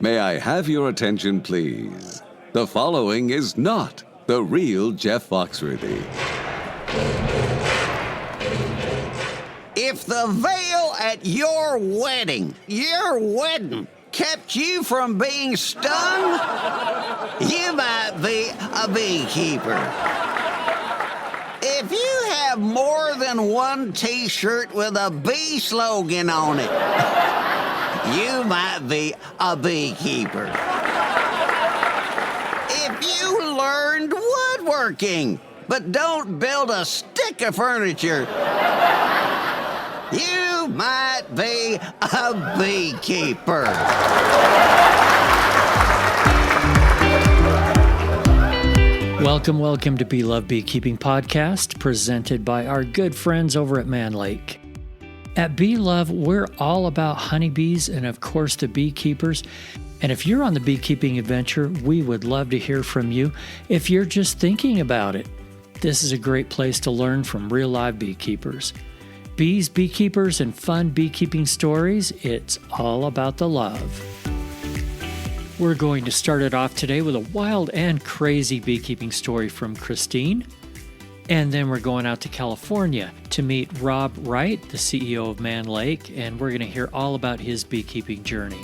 May I have your attention, please? The following is not the real Jeff Foxworthy. If the veil at your wedding, kept you from being stung, you might be a beekeeper. If you have more than one t-shirt with a bee slogan on it, you might be a beekeeper. If you learned woodworking, but don't build a stick of furniture, you might be a beekeeper. Welcome to Bee Love Beekeeping Podcast, presented by our good friends over at Mann Lake. At Bee Love, we're all about honeybees and, of course, the beekeepers. And if you're on the beekeeping adventure, we would love to hear from you if you're just thinking about it. This is a great place to learn from real live beekeepers. Bees, beekeepers, and fun beekeeping stories, it's all about the love. We're going to start it off today with a wild and crazy beekeeping story from Christine. And then we're going out to California to meet Rob Wright, the CEO of Mann Lake, and we're going to hear all about his beekeeping journey.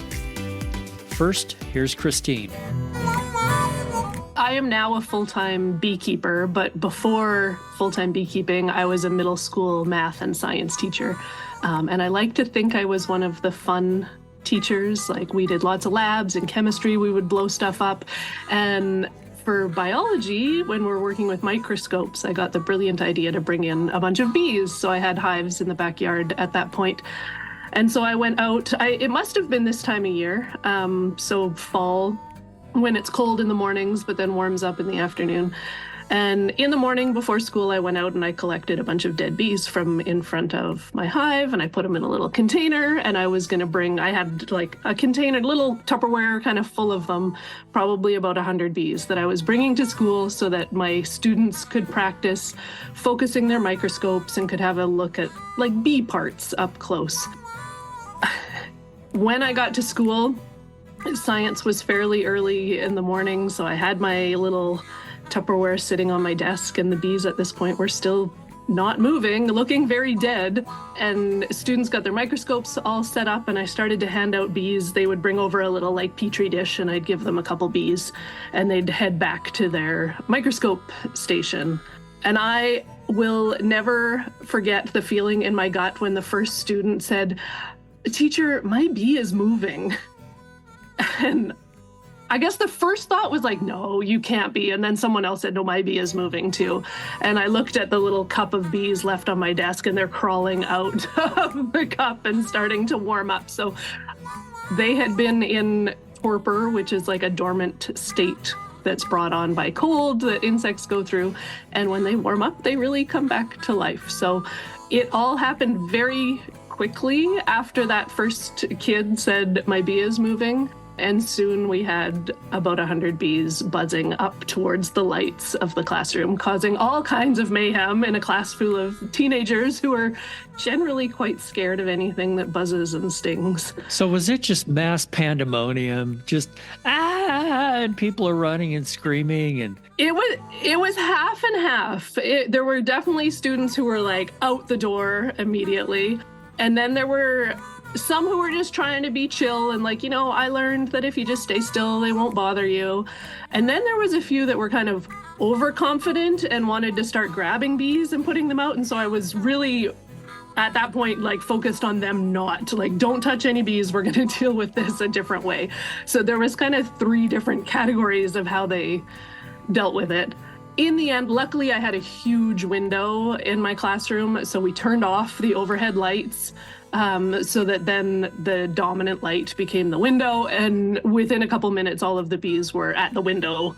First, here's Christine. I am now a full-time beekeeper, but before full-time beekeeping, I was a middle school math and science teacher. And I like to think I was one of the fun teachers. Like, we did lots of labs. In chemistry, we would blow stuff up. And for biology, when we're working with microscopes, I got the brilliant idea to bring in a bunch of bees. So I had hives in the backyard at that point. And so I went out. It must have been this time of year, so fall, when it's cold in the mornings, but then warms up in the afternoon. And in the morning before school, I went out and I collected a bunch of dead bees from in front of my hive, and I put them in a little container, and I was going to I had like a container, little Tupperware kind of full of them, probably about 100 bees that I was bringing to school so that my students could practice focusing their microscopes and could have a look at like bee parts up close. When I got to school, science was fairly early in the morning, so I had my little Tupperware sitting on my desk, and the bees at this point were still not moving, looking very dead. And students got their microscopes all set up, and I started to hand out bees. They would bring over a little like petri dish, and I'd give them a couple bees, and they'd head back to their microscope station. And I will never forget the feeling in my gut when the first student said, "Teacher, my bee is moving." And I guess the first thought was like, no, you can't be. And then someone else said, no, my bee is moving too. And I looked at the little cup of bees left on my desk, and they're crawling out of the cup and starting to warm up. So they had been in torpor, which is like a dormant state that's brought on by cold that insects go through. And when they warm up, they really come back to life. So it all happened very quickly after that first kid said, my bee is moving. And soon we had about 100 bees buzzing up towards the lights of the classroom, causing all kinds of mayhem in a class full of teenagers who are generally quite scared of anything that buzzes and stings. So was it just mass pandemonium? Just, and people are running and screaming? And It was half and half. There were definitely students who were like out the door immediately. And then there were some who were just trying to be chill and like, I learned that if you just stay still, they won't bother you. And then there was a few that were kind of overconfident and wanted to start grabbing bees and putting them out. And so I was really, at that point, like focused on them not to like, don't touch any bees. We're going to deal with this a different way. So there was kind of 3 different categories of how they dealt with it. In the end, luckily, I had a huge window in my classroom. So we turned off the overhead lights. So that then the dominant light became the window, and within a couple minutes, all of the bees were at the window,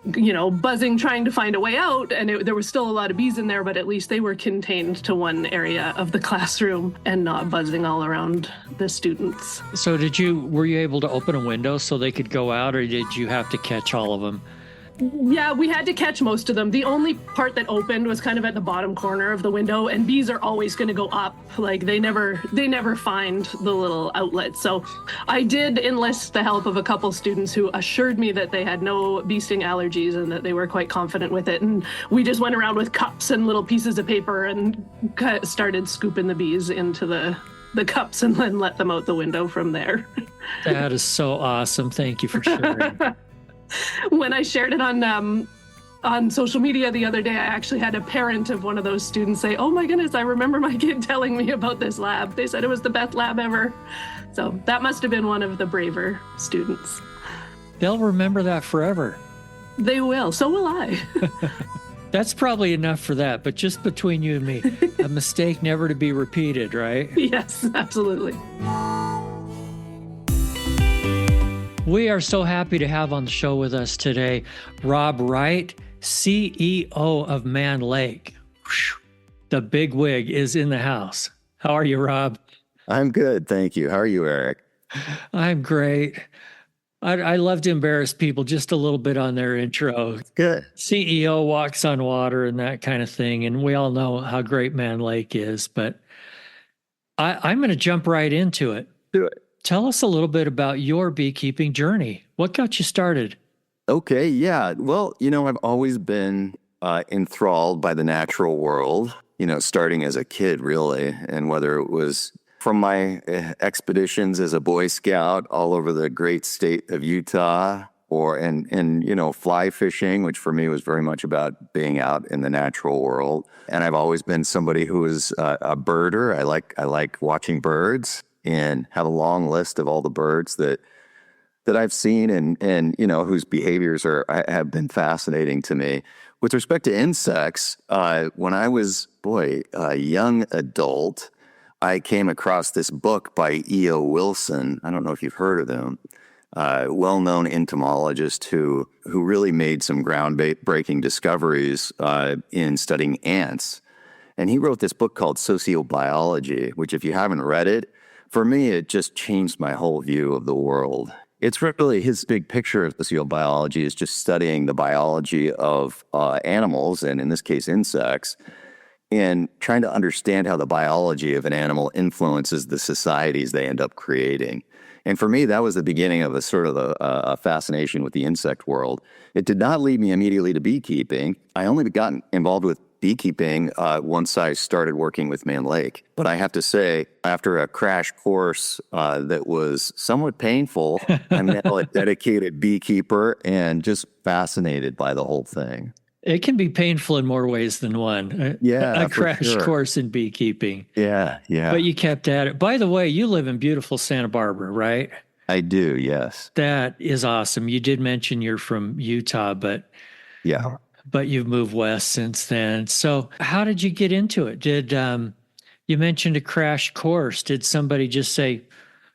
buzzing, trying to find a way out. And there was still a lot of bees in there, but at least they were contained to one area of the classroom and not buzzing all around the students. so were you able to open a window so they could go out, or did you have to catch all of them? Yeah, we had to catch most of them. The only part that opened was kind of at the bottom corner of the window, and bees are always going to go up. Like they never find the little outlet. So I did enlist the help of a couple students who assured me that they had no bee sting allergies and that they were quite confident with it. And we just went around with cups and little pieces of paper and started scooping the bees into the cups and then let them out the window from there. That is so awesome. Thank you for sharing. When I shared it on social media the other day, I actually had a parent of one of those students say, "Oh my goodness, I remember my kid telling me about this lab. They said it was the best lab ever." So that must have been one of the braver students. They'll remember that forever. They will. So will I. That's probably enough for that, but just between you and me, a mistake never to be repeated, right? Yes, absolutely. We are so happy to have on the show with us today, Rob Wright, CEO of Mann Lake. Whew. The big wig is in the house. How are you, Rob? I'm good, thank you. How are you, Eric? I'm great. I love to embarrass people just a little bit on their intro. Good. CEO walks on water and that kind of thing, and we all know how great Mann Lake is, but I'm going to jump right into it. Do it. Tell us a little bit about your beekeeping journey. What got you started? Okay, yeah. Well, I've always been enthralled by the natural world, starting as a kid, really. And whether it was from my expeditions as a Boy Scout all over the great state of Utah, or fly fishing, which for me was very much about being out in the natural world. And I've always been somebody who is a birder. I like watching birds, and have a long list of all the birds that I've seen and whose behaviors have been fascinating to me. With respect to insects, when I was a young adult, I came across this book by E.O. Wilson. I don't know if you've heard of him. Well-known entomologist who really made some groundbreaking discoveries in studying ants. And he wrote this book called Sociobiology, which if you haven't read it, for me, it just changed my whole view of the world. It's really his big picture of sociobiology is just studying the biology of animals, and in this case, insects, and trying to understand how the biology of an animal influences the societies they end up creating. And for me, that was the beginning of a fascination with the insect world. It did not lead me immediately to beekeeping. I only got involved with beekeeping once I started working with Mann Lake. But I have to say, after a crash course that was somewhat painful, I'm now a dedicated beekeeper and just fascinated by the whole thing. It can be painful in more ways than one. A crash course in beekeeping. Yeah. But you kept at it. By the way, you live in beautiful Santa Barbara, right? I do, yes. That is awesome. You did mention you're from Utah, but yeah. But you've moved west since then. So how did you get into it? Did you mentioned a crash course? Did somebody just say,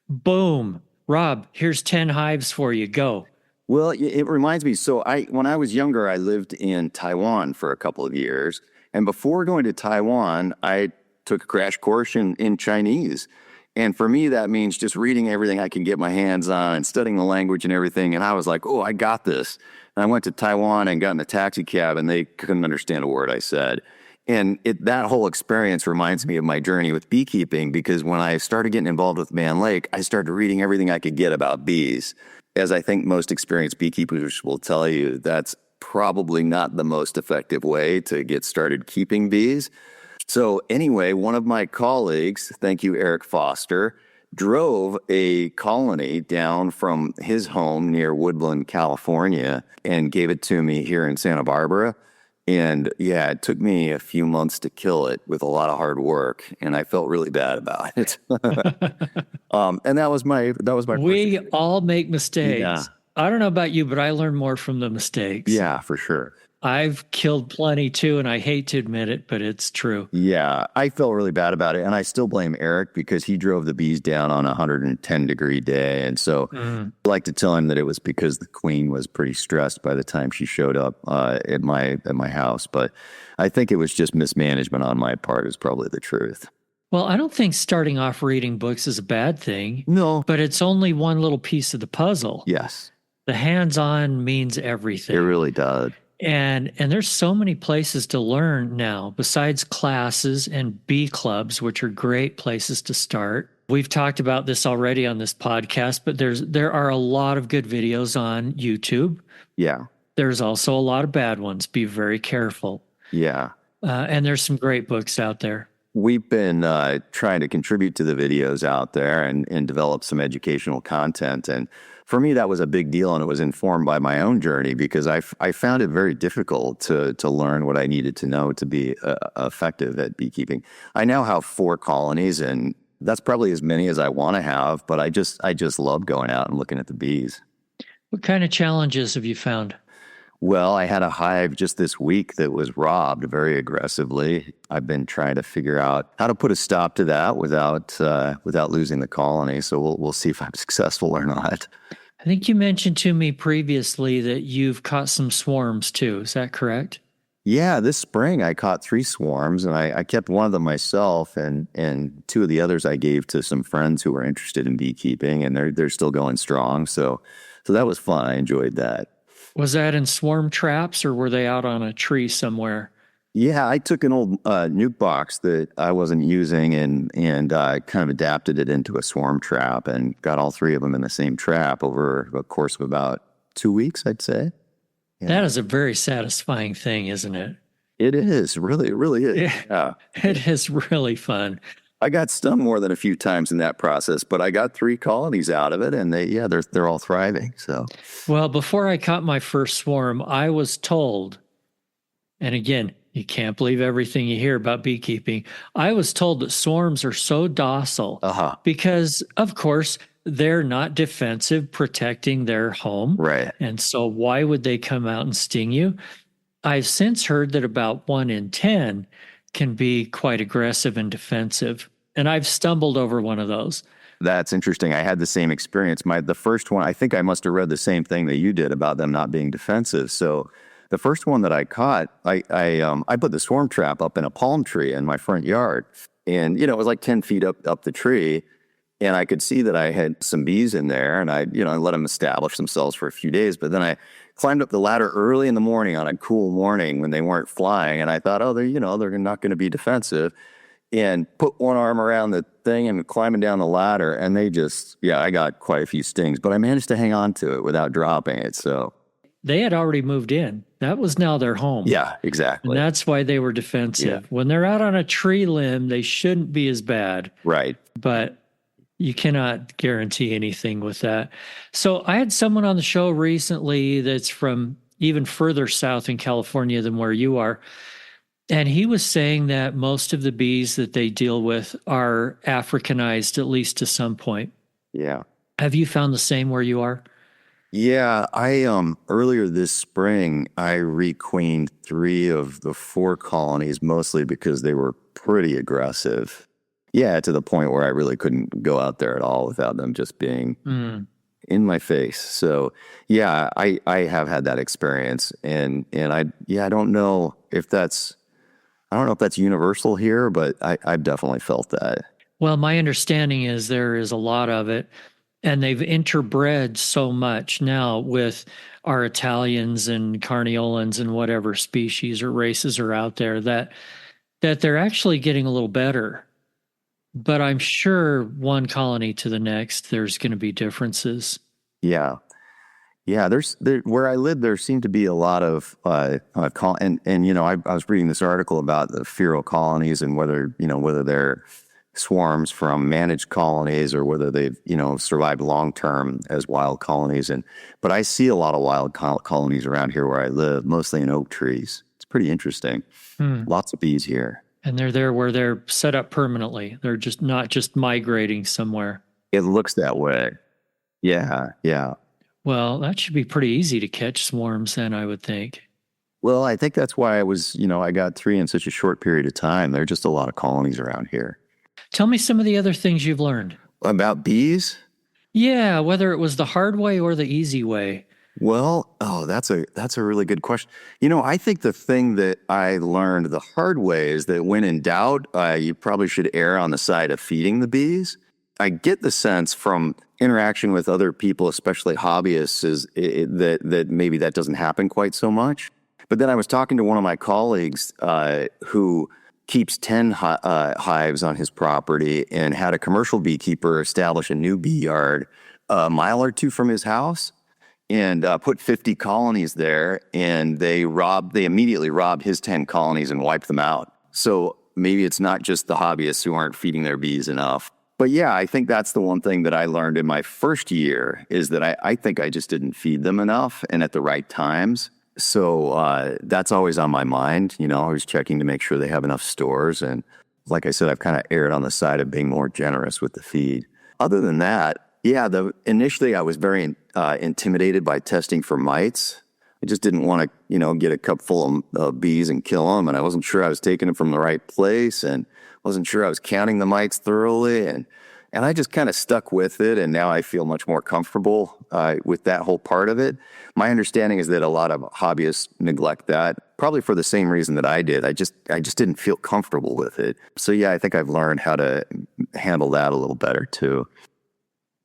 boom, Rob, here's 10 hives for you, go? Well, it reminds me. So when I was younger, I lived in Taiwan for a couple of years. And before going to Taiwan, I took a crash course in Chinese. And for me, that means just reading everything I can get my hands on and studying the language and everything. And I was like, oh, I got this. And I went to Taiwan and got in a taxi cab, and they couldn't understand a word I said. And that whole experience reminds me of my journey with beekeeping, because when I started getting involved with Mann Lake, I started reading everything I could get about bees. As I think most experienced beekeepers will tell you, that's probably not the most effective way to get started keeping bees. So anyway, one of my colleagues, thank you, Eric Foster, drove a colony down from his home near Woodland, California, and gave it to me here in Santa Barbara. And yeah, it took me a few months to kill it with a lot of hard work, and I felt really bad about it. And that was my. We all make mistakes. Yeah. I don't know about you, but I learn more from the mistakes. Yeah, for sure. I've killed plenty too, and I hate to admit it, but it's true. Yeah, I felt really bad about it, and I still blame Eric because he drove the bees down on a 110-degree day, and so I like to tell him that it was because the queen was pretty stressed by the time she showed up at my house. But I think it was just mismanagement on my part is probably the truth. Well, I don't think starting off reading books is a bad thing. No, but it's only one little piece of the puzzle. Yes. The hands-on means It everything. really does. And there's so many places to learn now besides classes and bee clubs, which are great places to start. We've talked about this already on this podcast, but there are a lot of good videos on YouTube. Yeah. There's also a lot of bad ones. Be very careful. Yeah. And there's some great books out there. We've been trying to contribute to the videos out there and develop some educational content. And for me, that was a big deal. And it was informed by my own journey because I found it very difficult to learn what I needed to know to be effective at beekeeping. I now have 4 colonies, and that's probably as many as I want to have. But I just love going out and looking at the bees. What kind of challenges have you found? Well, I had a hive just this week that was robbed very aggressively. I've been trying to figure out how to put a stop to that without losing the colony. So we'll see if I'm successful or not. I think you mentioned to me previously that you've caught some swarms too. Is that correct? Yeah, this spring I caught 3 swarms, and I kept one of them myself, and 2 of the others I gave to some friends who were interested in beekeeping, and they're still going strong. So that was fun. I enjoyed that. Was that in swarm traps or were they out on a tree somewhere? Yeah, I took an old nuke box that I wasn't using and kind of adapted it into a swarm trap and got all 3 of them in the same trap over a course of about 2 weeks, I'd say. Yeah. That is a very satisfying thing, isn't it? It is. It really is. Yeah. It is really fun. I got stung more than a few times in that process, but I got 3 colonies out of it, and they're all thriving. So, well, before I caught my first swarm, I was told, and again, you can't believe everything you hear about beekeeping. I was told that swarms are so docile because, of course, they're not defensive, protecting their home. Right. And so why would they come out and sting you? I've since heard that about 1 in 10 can be quite aggressive and defensive. And I've stumbled over one of those. That's interesting. I had the same experience. The first one, I think I must have read the same thing that you did about them not being defensive. So the first one that I caught, I put the swarm trap up in a palm tree in my front yard. And, it was like 10 feet up the tree. And I could see that I had some bees in there, and I let them establish themselves for a few days. But then I climbed up the ladder early in the morning on a cool morning when they weren't flying. And I thought, oh, they're not going to be defensive. And put one arm around the thing and climbing down the ladder. And they I got quite a few stings, but I managed to hang on to it without dropping it. So they had already moved in. That was now their home. Yeah, exactly. And that's why they were defensive. Yeah. When they're out on a tree limb, they shouldn't be as bad. Right. But you cannot guarantee anything with that. So I had someone on the show recently that's from even further south in California than where you are. And he was saying that most of the bees that they deal with are Africanized, at least to some point. Yeah. Have you found the same where you are? Yeah, I earlier this spring I requeened 3 of the 4 colonies, mostly because they were pretty aggressive. Yeah, to the point where I really couldn't go out there at all without them just being in my face. So yeah, I have had that experience, and I don't know if that's universal here, but I've definitely felt that. Well, my understanding is there is a lot of it. And they've interbred so much now with our Italians and Carniolans and whatever species or races are out there that they're actually getting a little better. But I'm sure one colony to the next, there's going to be differences. Yeah. Yeah, where I live, there seem to be a lot of, I was reading this article about the feral colonies and whether they're swarms from managed colonies or whether they've survived long term as wild colonies. But I see a lot of wild colonies around here where I live, mostly in oak trees. It's pretty interesting. Lots of bees here, and they're there where they're set up permanently. They're just not just migrating somewhere. It looks that way. Yeah. Well, that should be pretty easy to catch swarms then, I would think. Well, I think that's why I got 3 in such a short period of time. There are just a lot of colonies around here. Tell me some of the other things you've learned. About bees? Yeah, whether it was the hard way or the easy way. Well, that's a really good question. I think the thing that I learned the hard way is that when in doubt, you probably should err on the side of feeding the bees. I get the sense from interaction with other people, especially hobbyists, that maybe that doesn't happen quite so much. But then I was talking to one of my colleagues who keeps 10 hives on his property and had a commercial beekeeper establish a new bee yard a mile or two from his house and put 50 colonies there. And they immediately robbed his 10 colonies and wiped them out. So maybe it's not just the hobbyists who aren't feeding their bees enough. But yeah, I think that's the one thing that I learned in my first year is that I think I just didn't feed them enough and at the right times. So that's always on my mind, always checking to make sure they have enough stores. And like I said, I've kind of erred on the side of being more generous with the feed. Other than that, yeah, initially I was very intimidated by testing for mites. I just didn't want to, get a cup full of bees and kill them. And I wasn't sure I was taking them from the right place and wasn't sure I was counting the mites thoroughly. And I just kind of stuck with it. And now I feel much more comfortable with that whole part of it. My understanding is that a lot of hobbyists neglect that, probably for the same reason that I did. I just didn't feel comfortable with it. So yeah, I think I've learned how to handle that a little better too.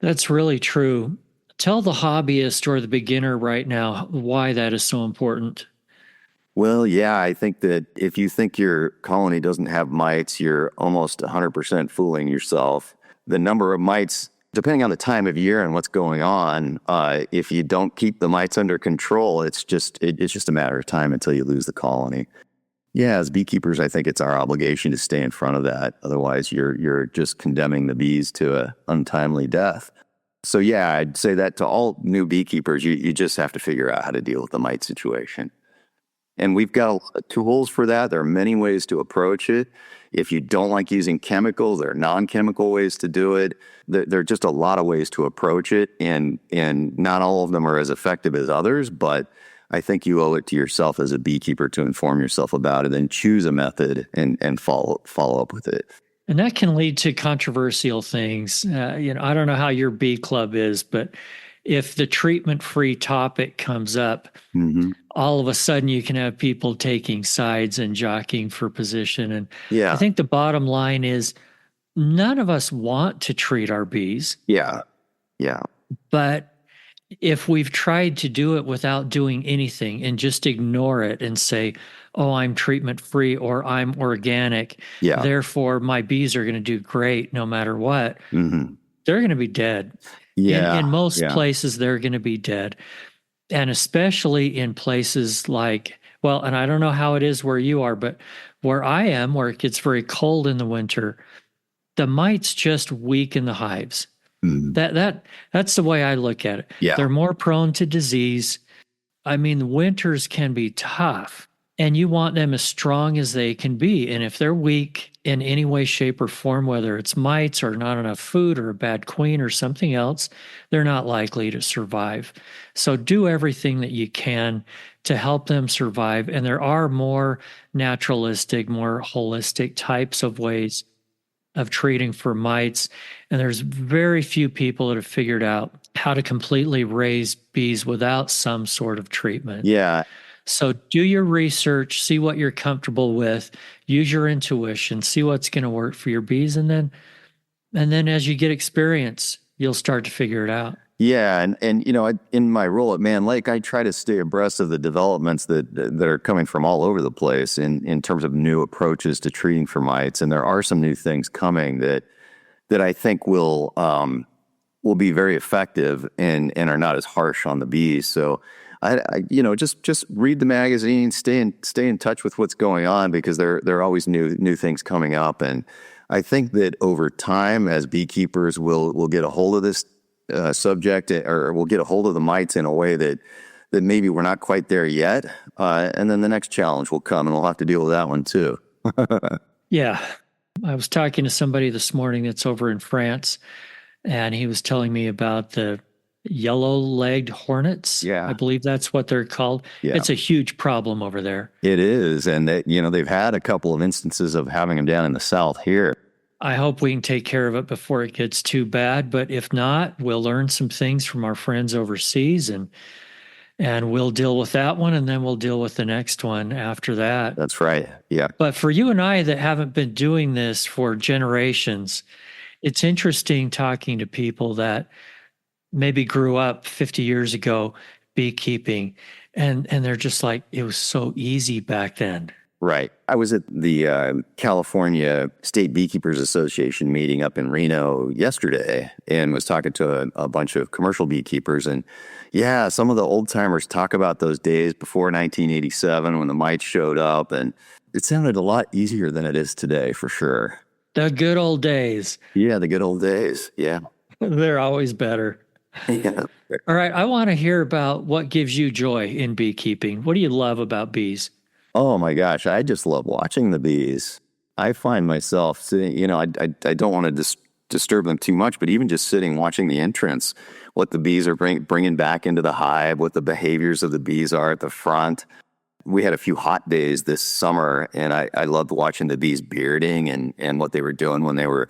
That's really true. Tell the hobbyist or the beginner right now why that is so important. Well, yeah, I think that if you think your colony doesn't have mites, you're almost 100% fooling yourself. The number of mites, depending on the time of year and what's going on, if you don't keep the mites under control, it's just a matter of time until you lose the colony. Yeah, as beekeepers, I think it's our obligation to stay in front of that. Otherwise, you're just condemning the bees to an untimely death. So yeah, I'd say that to all new beekeepers, you just have to figure out how to deal with the mite situation. And we've got a lot of tools for that. There are many ways to approach it. If you don't like using chemicals, there are non-chemical ways to do it. There are just a lot of ways to approach it, and not all of them are as effective as others, but I think you owe it to yourself as a beekeeper to inform yourself about it and choose a method and follow up with it. And that can lead to controversial things. I don't know how your bee club is, but if the treatment-free topic comes up, all of a sudden you can have people taking sides and jockeying for position. And yeah. I think the bottom line is none of us want to treat our bees. Yeah. But if we've tried to do it without doing anything and just ignore it and say, oh, I'm treatment-free or I'm organic, therefore my bees are going to do great no matter what, they're going to be dead. Yeah. In most places, they're going to be dead. And especially in places like, well, and I don't know how it is where you are, but where I am, where it gets very cold in the winter, the mites just weaken the hives. That's the way I look at it. Yeah. They're more prone to disease. I mean, the winters can be tough, and you want them as strong as they can be. And if they're weak in any way, shape, or form, whether it's mites or not enough food or a bad queen or something else, they're not likely to survive. So do everything that you can to help them survive. And there are more naturalistic, more holistic types of ways of treating for mites. And there's very few people that have figured out how to completely raise bees without some sort of treatment. Yeah. So do your research, see what you're comfortable with, use your intuition, see what's going to work for your bees. And then as you get experience, you'll start to figure it out. Yeah, and in my role at Mann Lake, I try to stay abreast of the developments that are coming from all over the place in terms of new approaches to treating for mites. And there are some new things coming that I think will be very effective and are not as harsh on the bees. So I just read the magazine, stay in touch with what's going on, because there are always new things coming up. And I think that over time, as beekeepers, we'll get a hold of this subject, or we'll get a hold of the mites in a way that maybe we're not quite there yet. And then the next challenge will come, and we'll have to deal with that one too. Yeah. I was talking to somebody this morning that's over in France, and he was telling me about the yellow-legged hornets. Yeah. I believe that's what they're called. Yeah. It's a huge problem over there. It is. And they've had a couple of instances of having them down in the south here. I hope we can take care of it before it gets too bad. But if not, we'll learn some things from our friends overseas, and we'll deal with that one, and then we'll deal with the next one after that. That's right. Yeah. But for you and I that haven't been doing this for generations, It's interesting talking to people that maybe grew up 50 years ago beekeeping, and they're just like, it was so easy back then. Right. I was at the California State Beekeepers Association meeting up in Reno yesterday and was talking to a bunch of commercial beekeepers. And yeah, some of the old timers talk about those days before 1987 when the mites showed up. And it sounded a lot easier than it is today, for sure. The good old days. Yeah, the good old days. Yeah. They're always better. Yeah. All right. I want to hear about what gives you joy in beekeeping. What do you love about bees? Oh my gosh, I just love watching the bees. I find myself sitting, I don't want to disturb them too much, but even just sitting watching the entrance, what the bees are bringing back into the hive, what the behaviors of the bees are at the front. We had a few hot days this summer, and I loved watching the bees bearding and what they were doing when they were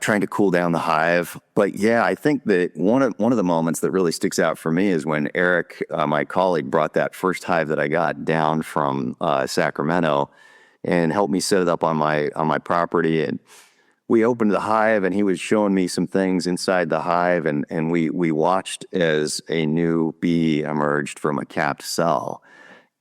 trying to cool down the hive. But yeah, I think that one of the moments that really sticks out for me is when Eric, my colleague, brought that first hive that I got down from Sacramento and helped me set it up on my property. And we opened the hive, and he was showing me some things inside the hive, and we watched as a new bee emerged from a capped cell.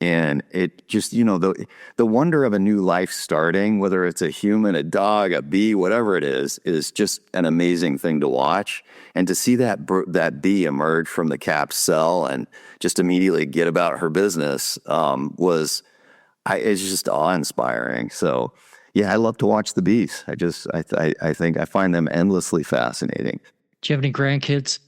And it just, the wonder of a new life starting, whether it's a human, a dog, a bee, whatever it is just an amazing thing to watch. And to see that bee emerge from the capped cell and just immediately get about her business it's just awe-inspiring. So, yeah, I love to watch the bees. I think I find them endlessly fascinating. Do you have any grandkids?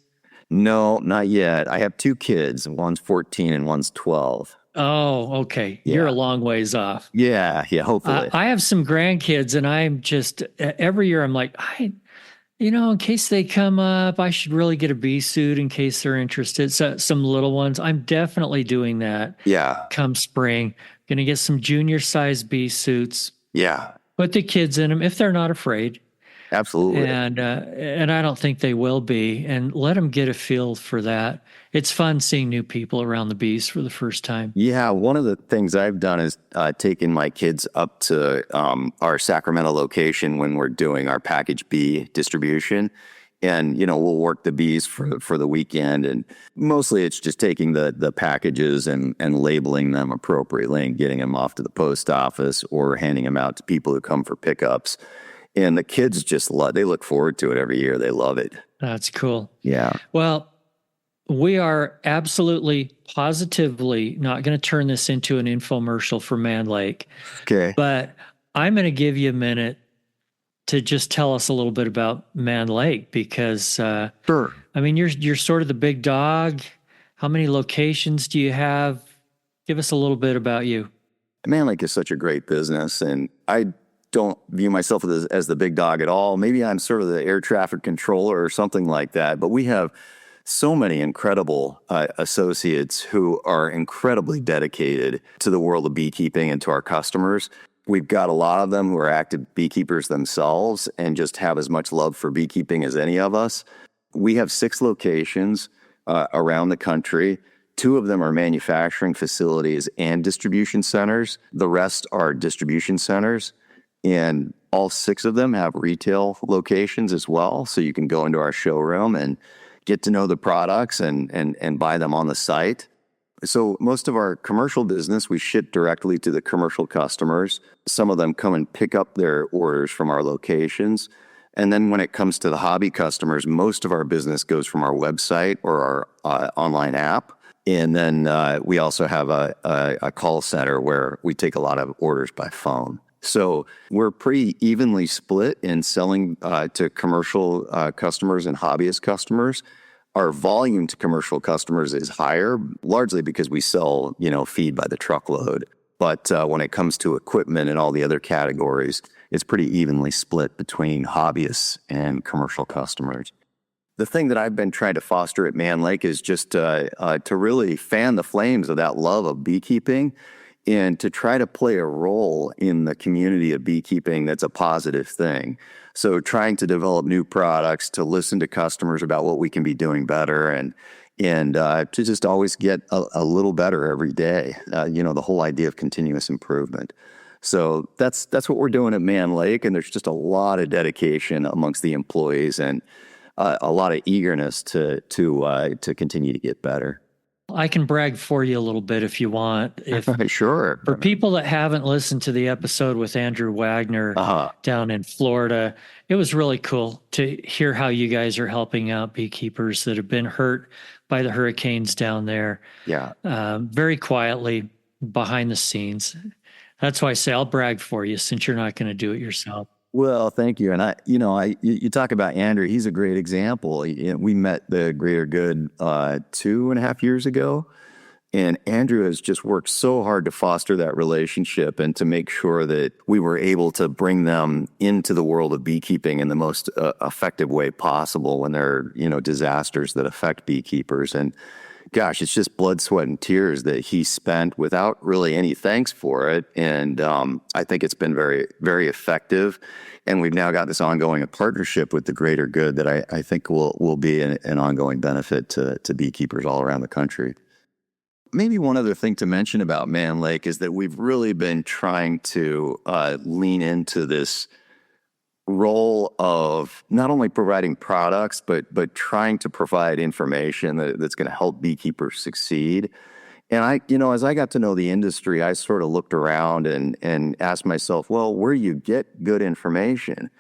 No, not yet. I have 2 kids. One's 14 and one's 12. Oh, okay. Yeah. You're a long ways off. Yeah, hopefully. I have some grandkids, and I'm just, every year I'm like, in case they come up, I should really get a bee suit in case they're interested. So some little ones, I'm definitely doing that. Yeah. Come spring, going to get some junior size bee suits. Yeah. Put the kids in them if they're not afraid. Absolutely. And I don't think they will be. And let them get a feel for that. It's fun seeing new people around the bees for the first time. Yeah, one of the things I've done is taken my kids up to our Sacramento location when we're doing our package bee distribution. And, we'll work the bees for the weekend. And mostly it's just taking the packages and labeling them appropriately and getting them off to the post office or handing them out to people who come for pickups. And the kids just they look forward to it every year. They love it. That's cool. Yeah. Well, we are absolutely, positively not going to turn this into an infomercial for Mann Lake. Okay. But I'm going to give you a minute to just tell us a little bit about Mann Lake because, Sure. I mean, you're sort of the big dog. How many locations do you have? Give us a little bit about you. Mann Lake is such a great business, and I don't view myself as the big dog at all. Maybe I'm sort of the air traffic controller or something like that, but we have so many incredible associates who are incredibly dedicated to the world of beekeeping and to our customers. We've got a lot of them who are active beekeepers themselves and just have as much love for beekeeping as any of us. We have 6 locations around the country. 2 of them are manufacturing facilities and distribution centers. The rest are distribution centers. And all 6 of them have retail locations as well. So you can go into our showroom and get to know the products and buy them on the site. So most of our commercial business, we ship directly to the commercial customers. Some of them come and pick up their orders from our locations. And then when it comes to the hobby customers, most of our business goes from our website or our online app. And then we also have a call center where we take a lot of orders by phone. So we're pretty evenly split in selling to commercial customers and hobbyist customers. Our volume to commercial customers is higher, largely because we sell, feed by the truckload. But when it comes to equipment and all the other categories, it's pretty evenly split between hobbyists and commercial customers. The thing that I've been trying to foster at Mann Lake is just to really fan the flames of that love of beekeeping and to try to play a role in the community of beekeeping that's a positive thing. So trying to develop new products, to listen to customers about what we can be doing better and to just always get a little better every day. The whole idea of continuous improvement. So that's what we're doing at Mann Lake, and there's just a lot of dedication amongst the employees and a lot of eagerness to continue to get better. I can brag for you a little bit if you want. If Sure. For people that haven't listened to the episode with Andrew Wagner down in Florida, it was really cool to hear how you guys are helping out beekeepers that have been hurt by the hurricanes down there. Yeah. Very quietly behind the scenes. That's why I say I'll brag for you since you're not going to do it yourself. Well, thank you. And you talk about Andrew. He's a great example. We met the Greater Good 2.5 years ago, and Andrew has just worked so hard to foster that relationship and to make sure that we were able to bring them into the world of beekeeping in the most effective way possible when there are, disasters that affect beekeepers. And gosh, it's just blood, sweat, and tears that he spent without really any thanks for it. And I think it's been very, very effective. And we've now got this ongoing partnership with the Greater Good that I think will be an ongoing benefit to beekeepers all around the country. Maybe one other thing to mention about Mann Lake is that we've really been trying to lean into this role of not only providing products, but trying to provide information that's going to help beekeepers succeed. And as I got to know the industry, I sort of looked around and asked myself, well, where do you get good information?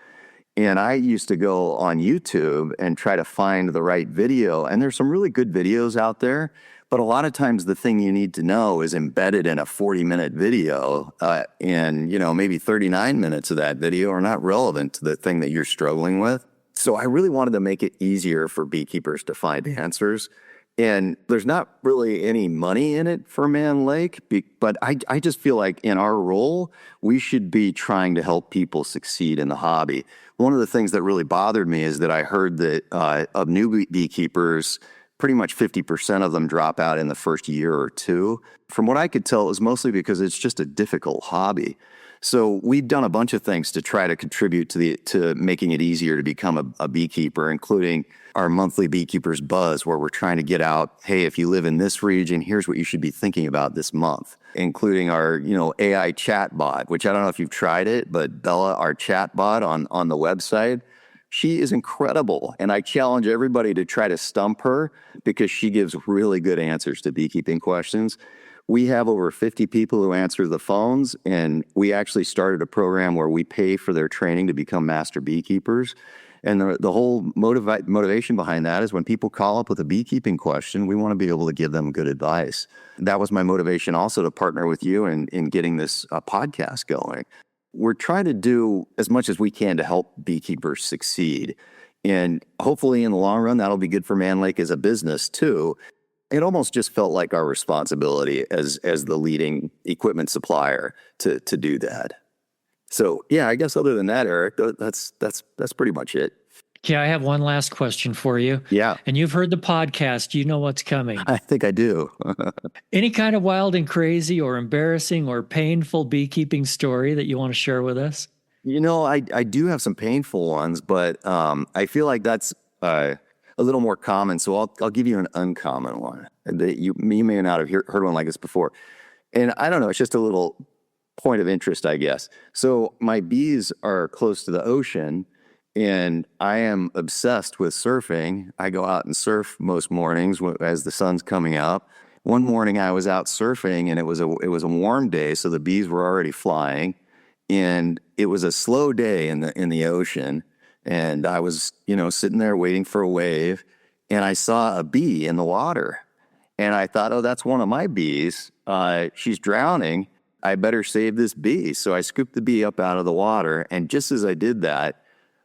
And I used to go on YouTube and try to find the right video. And there's some really good videos out there. But a lot of times the thing you need to know is embedded in a 40-minute video, and maybe 39 minutes of that video are not relevant to the thing that you're struggling with. So I really wanted to make it easier for beekeepers to find answers. And there's not really any money in it for Mann Lake, but I just feel like in our role, we should be trying to help people succeed in the hobby. One of the things that really bothered me is that I heard that of new beekeepers, pretty much 50% of them drop out in the first year or two. From what I could tell, it was mostly because it's just a difficult hobby. So we've done a bunch of things to try to contribute to making it easier to become a beekeeper, including our monthly Beekeepers Buzz, where we're trying to get out, hey, if you live in this region, here's what you should be thinking about this month, including our AI chat bot, which I don't know if you've tried it, but Bella, our chat bot on the website, she is incredible, and I challenge everybody to try to stump her because she gives really good answers to beekeeping questions. We have over 50 people who answer the phones, and we actually started a program where we pay for their training to become master beekeepers. And the whole motivation behind that is when people call up with a beekeeping question, we want to be able to give them good advice. That was my motivation also to partner with you in getting this podcast going. We're trying to do as much as we can to help beekeepers succeed. And hopefully in the long run, that'll be good for Mann Lake as a business too. It almost just felt like our responsibility as the leading equipment supplier to do that. So yeah, I guess other than that, Eric, that's pretty much it. Yeah, I have one last question for you. Yeah. And you've heard the podcast. You know what's coming. I think I do. Any kind of wild and crazy or embarrassing or painful beekeeping story that you want to share with us? I do have some painful ones, but I feel like that's a little more common. So I'll give you an uncommon one that you may not have heard one like this before. And I don't know, it's just a little point of interest, I guess. So my bees are close to the ocean, and I am obsessed with surfing. I go out and surf most mornings as the sun's coming up. One morning I was out surfing, and it was a warm day, so the bees were already flying, and it was a slow day in the ocean. And I was, sitting there waiting for a wave, and I saw a bee in the water, and I thought, oh, that's one of my bees. She's drowning. I better save this bee. So I scooped the bee up out of the water, and just as I did that,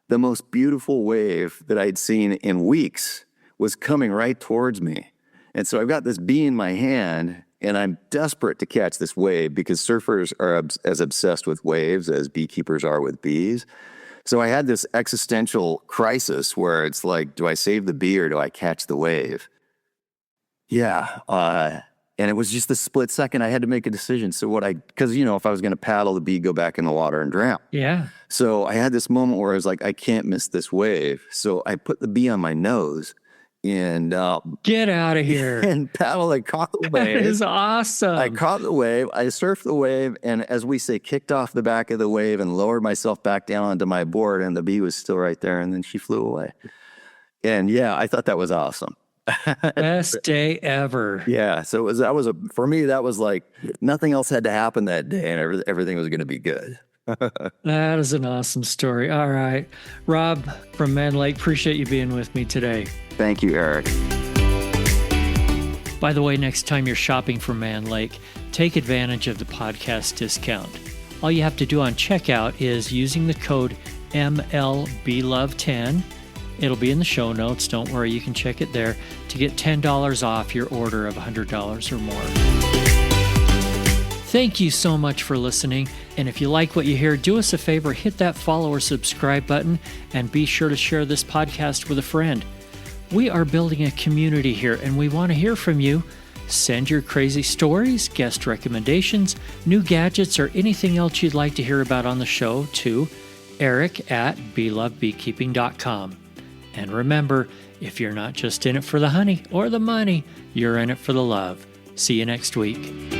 the most beautiful wave that I'd seen in weeks was coming right towards me. And so I've got this bee in my hand, and I'm desperate to catch this wave because surfers are as obsessed with waves as beekeepers are with bees. So I had this existential crisis where it's like, do I save the bee or do I catch the wave? Yeah. And it was just a split second. I had to make a decision. So because if I was going to paddle the bee, go back in the water and drown. Yeah. So I had this moment where I was like, I can't miss this wave. So I put the bee on my nose, and Get out of here. and paddled. I caught the That wave. is awesome. I caught the wave. I surfed the wave, and as we say, kicked off the back of the wave and lowered myself back down onto my board. And the bee was still right there, and then she flew away. And yeah, I thought that was awesome. Best day ever. Yeah, so for me, that was like nothing else had to happen that day, and everything was going to be good. That is an awesome story. All right. Rob from Mann Lake, appreciate you being with me today. Thank you, Eric. By the way, next time you're shopping for Mann Lake, take advantage of the podcast discount. All you have to do on checkout is using the code MLBLOVE10. It'll be in the show notes. Don't worry, you can check it there to get $10 off your order of $100 or more. Thank you so much for listening. And if you like what you hear, do us a favor, hit that follow or subscribe button, and be sure to share this podcast with a friend. We are building a community here, and we want to hear from you. Send your crazy stories, guest recommendations, new gadgets, or anything else you'd like to hear about on the show to eric@belovebeekeeping.com. And remember, if you're not just in it for the honey or the money, you're in it for the love. See you next week.